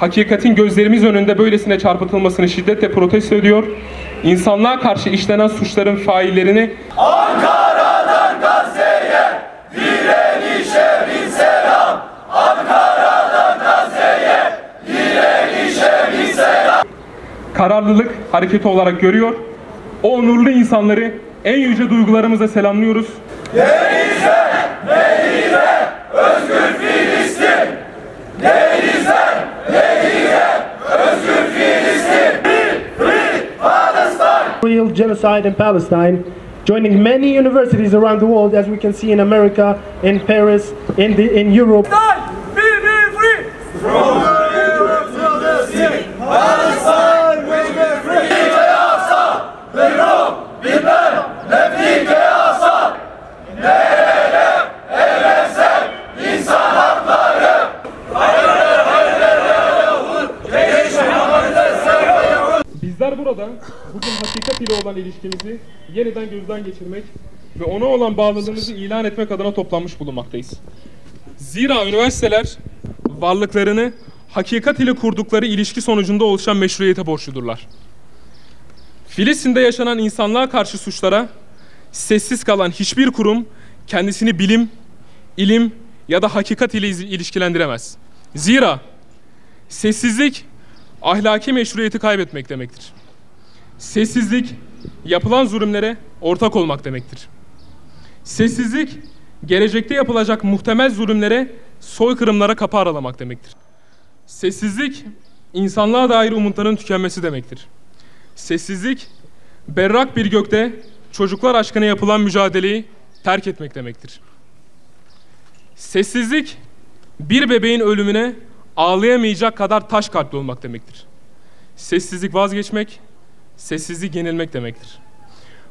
hakikatin gözlerimiz önünde böylesine çarpıtılmasını şiddetle protesto ediyor. İnsanlığa karşı işlenen suçların faillerini Ankara'dan Gazze'ye direnişe bin selam. Ankara'dan Gazze'ye direnişe bin selam. kararlılık hareketi olarak görüyor. O onurlu insanları en yüce duygularımızla selamlıyoruz. Denizler, nehirler, özgür Filistin. Denizler, nehirler, özgür Filistin. Free Palestine. Real genocide in Palestine, joining many universities around the world, as we can see in America, in Paris, in Europe. Be free. From the river to the sea, Palestine will be free. Yasa, Beyron, Bilmem, Nefike Yasa. Neler, evrensel insan hakları. Bizler burada bugün hakikat ile olan ilişkimizi yeniden gözden geçirmek ve ona olan bağlılığımızı ilan etmek adına toplanmış bulunmaktayız. Zira üniversiteler varlıklarını hakikat ile kurdukları ilişki sonucunda oluşan meşruiyete borçludurlar. Filistin'de yaşanan insanlığa karşı suçlara sessiz kalan hiçbir kurum kendisini bilim, ilim ya da hakikat ile ilişkilendiremez. Zira sessizlik ahlaki meşruiyeti kaybetmek demektir. Sessizlik yapılan zulümlere ortak olmak demektir. Sessizlik gelecekte yapılacak muhtemel zulümlere, soykırımlara kapı aralamak demektir. Sessizlik insanlığa dair umutların tükenmesi demektir. Sessizlik berrak bir gökte çocuklar aşkına yapılan mücadeleyi terk etmek demektir. Sessizlik bir bebeğin ölümüne ağlayamayacak kadar taş kalpli olmak demektir. Sessizlik vazgeçmek, sessizlik yenilmek demektir.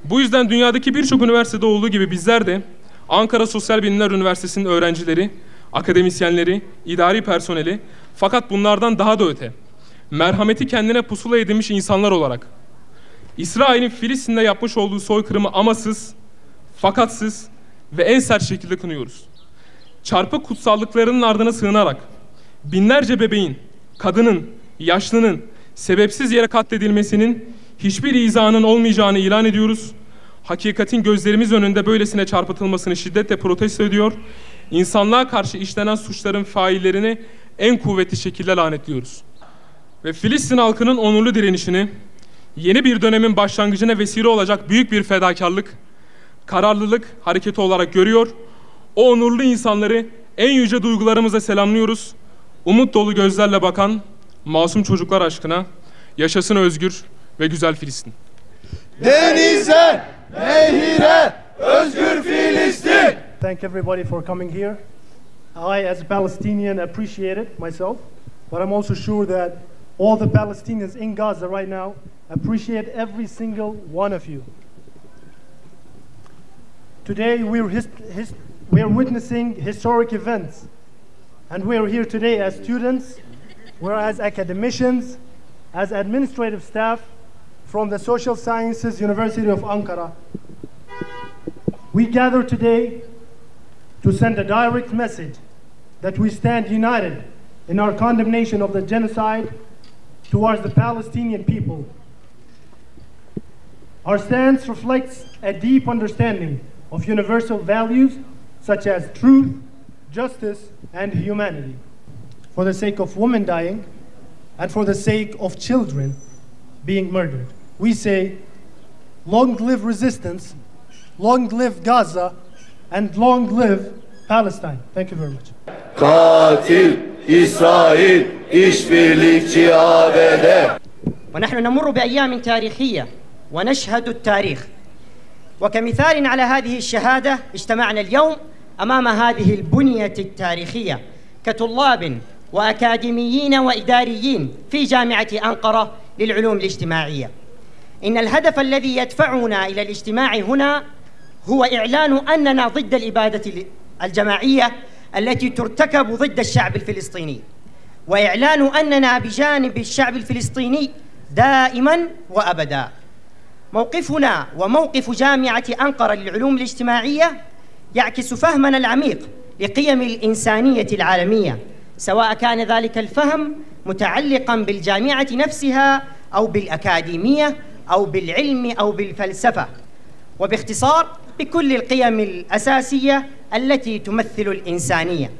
Bu yüzden dünyadaki birçok üniversitede olduğu gibi bizler de Ankara Sosyal Bilimler Üniversitesi'nin öğrencileri, akademisyenleri, idari personeli, fakat bunlardan daha da öte, merhameti kendine pusula edinmiş insanlar olarak İsrail'in Filistin'de yapmış olduğu soykırımı amasız, fakatsız ve en sert şekilde kınıyoruz. Çarpık kutsallıklarının ardına sığınarak binlerce bebeğin, kadının, yaşlının sebepsiz yere katledilmesinin hiçbir izahının olmayacağını ilan ediyoruz. Hakikatin gözlerimiz önünde böylesine çarpıtılmasını şiddetle protesto ediyor. İnsanlığa karşı işlenen suçların faillerini en kuvvetli şekilde lanetliyoruz. Ve Filistin halkının onurlu direnişini, yeni bir dönemin başlangıcına vesile olacak büyük bir fedakarlık, kararlılık hareketi olarak görüyor. O onurlu insanları en yüce duygularımızla selamlıyoruz. Umut dolu gözlerle bakan masum çocuklar aşkına yaşasın özgür ve güzel Filistin. Denizler, nehirler, özgür Filistin. Thank everybody for coming here. I, as a Palestinian, appreciate it myself, but I'm also sure that all the Palestinians in Gaza right now appreciate every single one of you. Today we're witnessing historic events, and we're here today as students, we're as academicians, as administrative staff from the Social Sciences University of Ankara. We gather today to send a direct message that we stand united in our condemnation of the genocide towards the Palestinian people. Our stance reflects a deep understanding of universal values such as truth, justice, and humanity. For the sake of women dying and for the sake of children being murdered, we say, long live resistance, long live Gaza, and long live Palestine. Thank you very much. Katil İsrail, işbirlikçi ABD. ونحن نمر بأيام تاريخية ونشهد التاريخ. وكمثال على هذه الشهادة اجتمعنا اليوم أمام هذه البنية التاريخية كطلاب وأكاديميين وإداريين في جامعة أنقرة للعلوم الاجتماعية. إن الهدف الذي يدفعنا إلى الاجتماع هنا هو إعلان أننا ضد الإبادة الجماعية التي ترتكب ضد الشعب الفلسطيني، وإعلان أننا بجانب الشعب الفلسطيني دائما وأبدا. موقفنا وموقف جامعة أنقرة للعلوم الاجتماعية يعكس فهمنا العميق لقيم الإنسانية العالمية، سواء كان ذلك الفهم متعلقا بالجامعة نفسها أو بالأكاديمية أو بالعلم أو بالفلسفة، وباختصار بكل القيم الأساسية التي تمثل الإنسانية.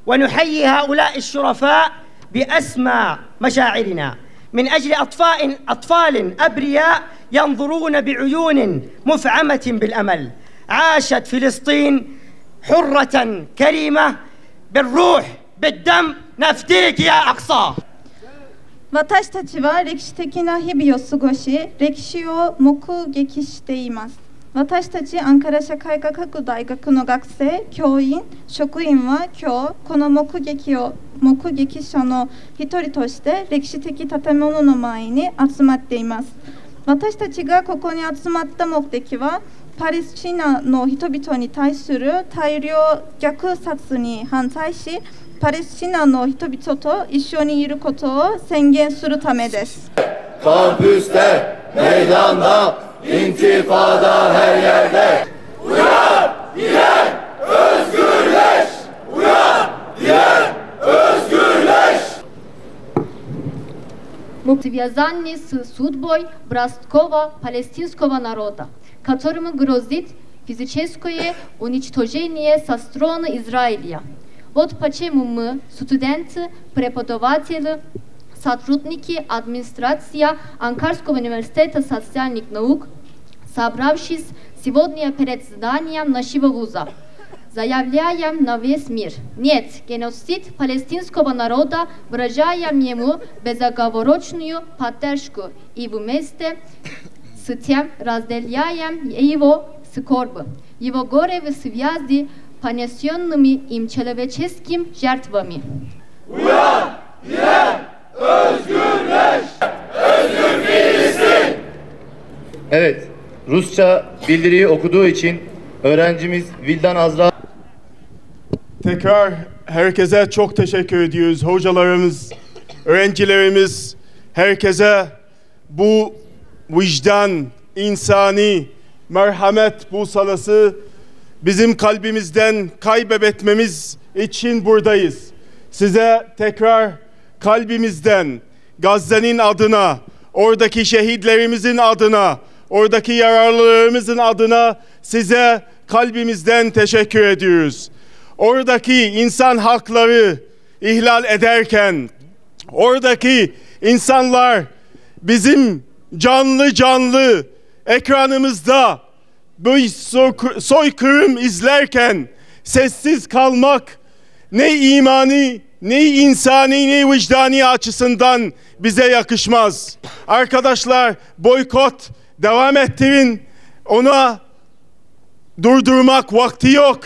ونحيي هؤلاء الشرفاء بأسمى مشاعرنا من أجل أطفال أبرياء ينظرون بعيون مفعمة بالأمل. عاشت فلسطين حرة كريمة بالروح بالدم نفديك يا أقصى. 私たちは歴史的な日々を過ごし、歴史を目撃しています。私たちアンカラ社会科学大学の学生、教員、職員は今日この目撃者の一人として歴史的建物の前に集まっています。私たちがここに集まった目的は、パレスチナの人々に対する大量虐殺に反対し、パレスチナの人々と一緒にいることを宣言するためです。Kampüste, meydanda, intifada her yerde. Uyan, diyen, özgürleş! Uyan, diyen, özgürleş! Связанные с судьбой братского палестинского народа, которому грозит физическое уничтожение со стороны Израиля. Вот почему мы, студенты, преподаватели, сотрудники администрации Анкарского университета социальных наук, собравшись сегодня перед зданием нашего вуза, заявляем на весь мир: нет, геноцид палестинского народа, выражаем ему безоговорочную поддержку и вместе с тем разделяем его скорбь, его горе в связи понесенными им человеческими жертвами. Uyan, diyen, özgürleş! Özgür Filistin! Evet, Rusça bildiriyi okuduğu için öğrencimiz Vildan Azra. Tekrar herkese çok teşekkür ediyoruz. Hocalarımız, öğrencilerimiz, herkese bu vicdan, insani, merhamet busalası bizim kalbimizden kaybetmemiz için buradayız. Size tekrar kalbimizden Gazze'nin adına, oradaki şehitlerimizin adına, oradaki yararlılarımızın adına size kalbimizden teşekkür ediyoruz. Oradaki insan hakları ihlal ederken, oradaki insanlar bizim canlı ekranımızda bu soykırım izlerken sessiz kalmak ne imani, ne insani, ne vicdani açısından bize yakışmaz. Arkadaşlar, boykot devam ettirin. Ona durdurmak vakti yok.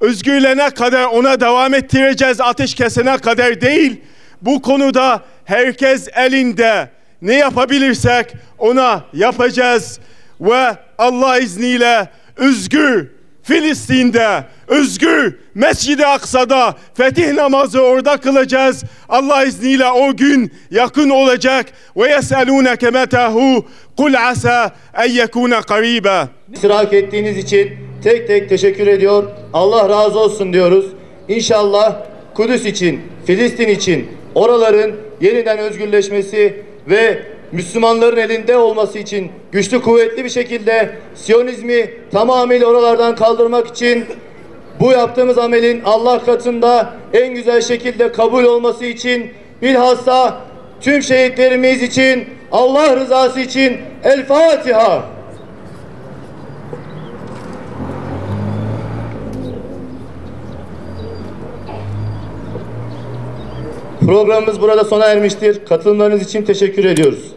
Özgürlene kadar ona devam ettireceğiz, ateş kesene kadar değil. Bu konuda herkes elinde ne yapabilirsek ona yapacağız ve Allah izniyle özgür Filistin'de, özgür Mescid-i Aksa'da fetih namazı orada kılacağız. Allah izniyle o gün yakın olacak. Ve yeselûneke metâhû kul asâ en yekûne qarîbâ. İştirak ettiğiniz için tek tek teşekkür ediyor. Allah razı olsun diyoruz. İnşallah Kudüs için, Filistin için oraların yeniden özgürleşmesi ve Müslümanların elinde olması için güçlü kuvvetli bir şekilde Siyonizmi tamamıyla oralardan kaldırmak için bu yaptığımız amelin Allah katında en güzel şekilde kabul olması için bilhassa tüm şehitlerimiz için Allah rızası için El Fatiha. Programımız burada sona ermiştir. Katılımlarınız için teşekkür ediyoruz.